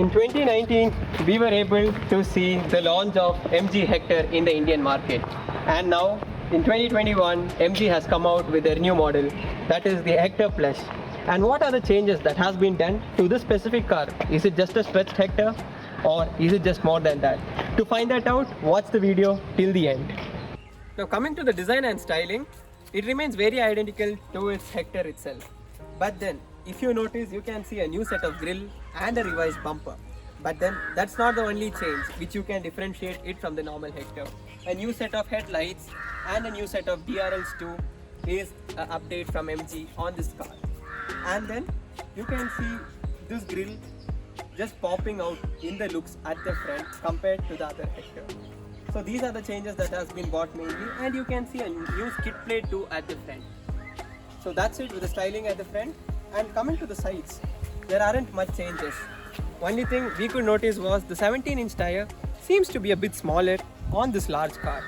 In 2019, we were able to see the launch of Mg Hector in the Indian market. And now, in 2021, Mg has come out with their new model, that is the Hector Plus. And what are the changes that has been done to this specific car? Is it just a stretched Hector, or is it just more than that? To find that out, watch the video till the end. Now coming to the design and styling, it remains very identical to its Hector itself. But then, if you notice, you can see a new set of grille and a revised bumper. But then, that's not the only change which you can differentiate it from the normal Hector. A new set of headlights and a new set of DRLs too is an update from MG on this car. And then, you can see this grille just popping out in the looks at the front compared to the other Hector. So these are the changes that has been bought mainly, and you can see a new skid plate too at the front. So that's it with the styling at the front. And coming to the sides, there aren't much changes. Only thing we could notice was the 17-inch tire seems to be a bit smaller on this large car.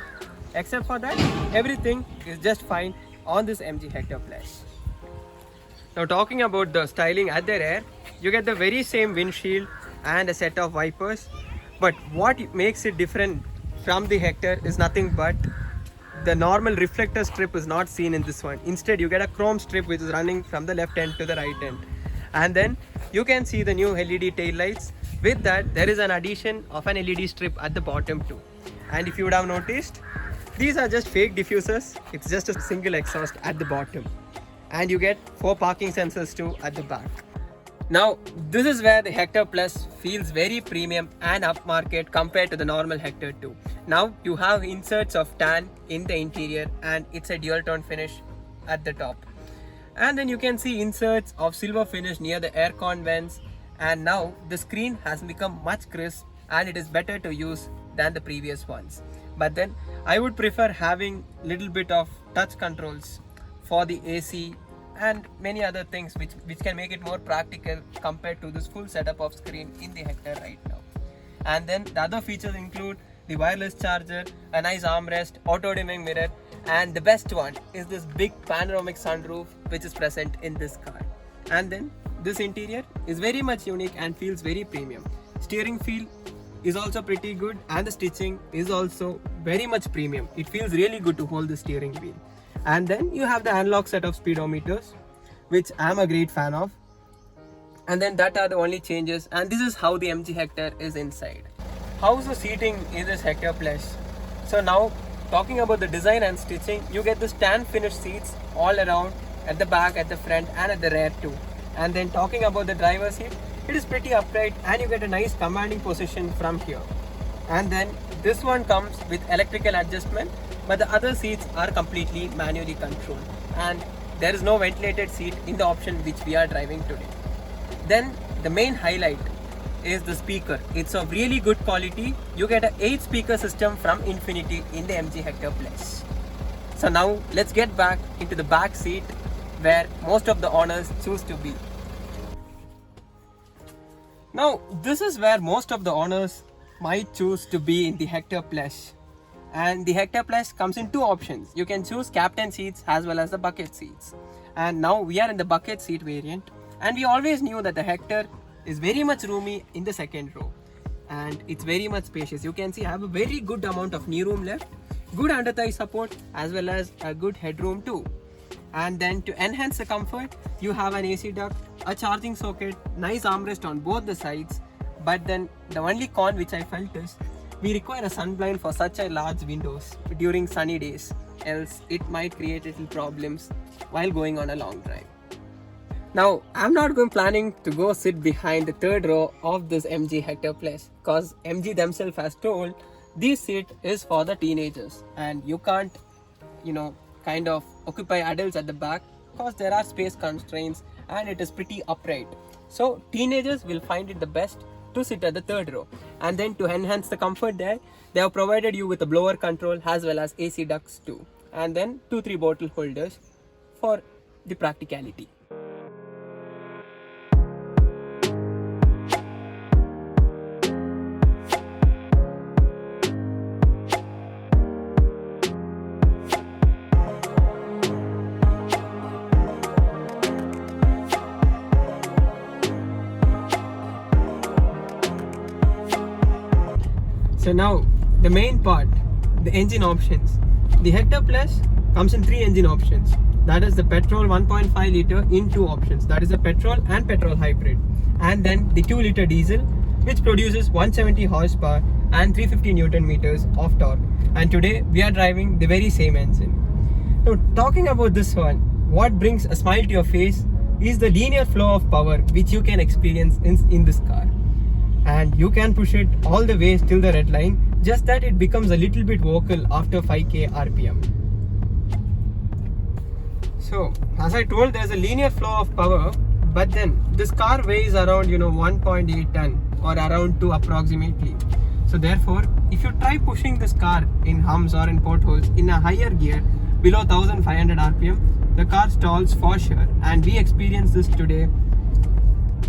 Except for that, everything is just fine on this Mg Hector Plus. Now talking about the styling at the rear, you get the very same windshield and a set of wipers. But what makes it different from the Hector is nothing but the normal reflector strip is not seen in this one. Instead, you get a chrome strip which is running from the left end to the right end. And then you can see the new LED tail lights. With that, there is an addition of an LED strip at the bottom too. And if you would have noticed, these are just fake diffusers. It's just a single exhaust at the bottom. And you get 4 parking sensors too at the back. Now, this is where the Hector Plus feels very premium and upmarket compared to the normal Hector 2. Now, you have inserts of tan in the interior and it's a dual tone finish at the top. And then you can see inserts of silver finish near the aircon vents. And now, the screen has become much crisp and it is better to use than the previous ones. But then, I would prefer having little bit of touch controls for the AC and many other things which can make it more practical compared to this full setup of screen in the Hector right now. And then the other features include the wireless charger, a nice armrest, auto dimming mirror, and the best one is this big panoramic sunroof which is present in this car. And then this interior is very much unique and feels very premium. Steering feel is also pretty good and the stitching is also very much premium. It feels really good to hold the steering wheel. And then you have the analog set of speedometers, which I'm a great fan of. And then that are the only changes, and this is how the Mg Hector is inside. How's the seating in this Hector Plus? So now, talking about the design and stitching, you get the tan finish seats all around, at the back, at the front and at the rear too. And then talking about the driver's seat, it is pretty upright and you get a nice commanding position from here. And then this one comes with electrical adjustment, but the other seats are completely manually controlled and there is no ventilated seat in the option which we are driving today. Then the main highlight is the speaker. It's of really good quality. You get an 8 speaker system from Infinity in the Mg Hector Plus. So now let's get back into the back seat where most of the owners choose to be. Now this is where most of the owners might choose to be in the Hector Plus. And the Hector Plus comes in 2 options. You can choose captain seats as well as the bucket seats. And now we are in the bucket seat variant. And we always knew that the Hector is very much roomy in the second row. And it's very much spacious. You can see I have a very good amount of knee room left. Good under thigh support as well as a good headroom too. And then to enhance the comfort, you have an AC duct, a charging socket, nice armrest on both the sides. But then the only con which I felt is we require a sunblind for such a large windows during sunny days, else it might create little problems while going on a long drive. Now, I'm not planning to go sit behind the 3rd row of this Mg Hector Plus because MG themselves has told this seat is for the teenagers and you can't, kind of occupy adults at the back because there are space constraints and it is pretty upright. So teenagers will find it the best to sit at the 3rd row. And then to enhance the comfort there, they have provided you with a blower control as well as AC ducts too. And then 2-3 bottle holders for the practicality. So now the main part, the engine options. The Hector Plus comes in 3 engine options. That is the petrol 1.5 liter in 2 options. That is the petrol and petrol hybrid. And then the 2 liter diesel, which produces 170 horsepower and 350 Newton meters of torque. And today we are driving the very same engine. Now talking about this one, what brings a smile to your face is the linear flow of power which you can experience in this car. And you can push it all the way till the red line, just that it becomes a little bit vocal after 5k RPM. So as I told, there's a linear flow of power, but then this car weighs around 1.8 ton or around 2 approximately. So therefore, if you try pushing this car in humps or in potholes in a higher gear below 1500 RPM, the car stalls for sure, and we experienced this today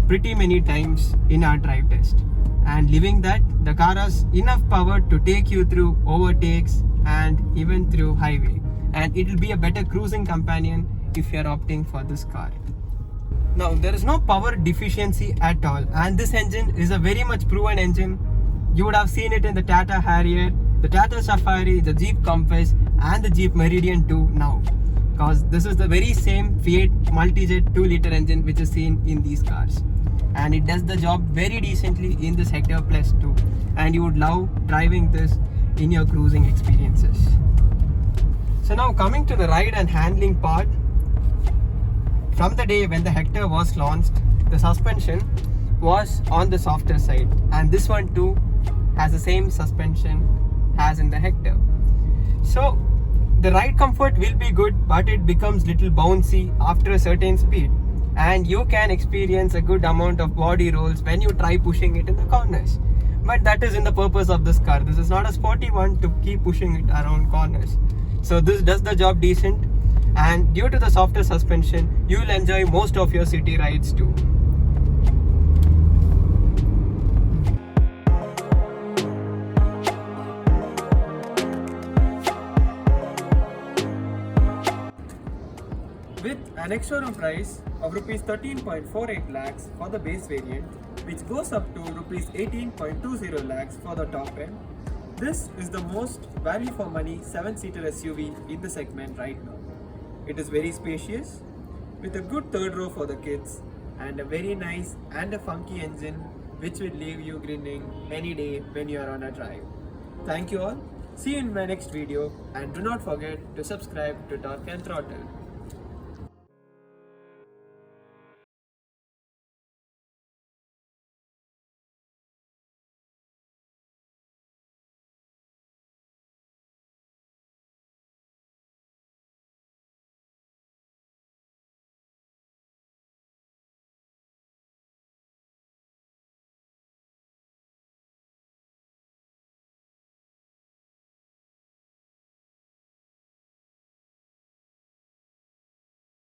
pretty many times in our drive test. And leaving that, the car has enough power to take you through overtakes and even through highway, and it will be a better cruising companion if you are opting for this car. Now there is no power deficiency at all, and this engine is a very much proven engine. You would have seen it in the Tata Harrier, the Tata Safari, the Jeep Compass and the Jeep Meridian 2 now, because this is the very same Fiat Multijet 2 liter engine which is seen in these cars, and it does the job very decently in this Hector Plus too, and you would love driving this in your cruising experiences. So now coming to the ride and handling part, from the day when the Hector was launched, the suspension was on the softer side, and this one too has the same suspension as in the Hector. So the ride comfort will be good, but it becomes little bouncy after a certain speed, and you can experience a good amount of body rolls when you try pushing it in the corners. But that is in the purpose of this car. This is not a sporty one to keep pushing it around corners. So this does the job decent, and due to the softer suspension, you will enjoy most of your city rides too. With an ex-showroom price of Rs 13.48 lakhs for the base variant, which goes up to Rs 18.20 lakhs for the top end, this is the most value for money 7-seater SUV in the segment right now. It is very spacious, with a good third row for the kids, and a very nice and a funky engine which will leave you grinning any day when you are on a drive. Thank you all. See you in my next video, and do not forget to subscribe to Torque and Throttle.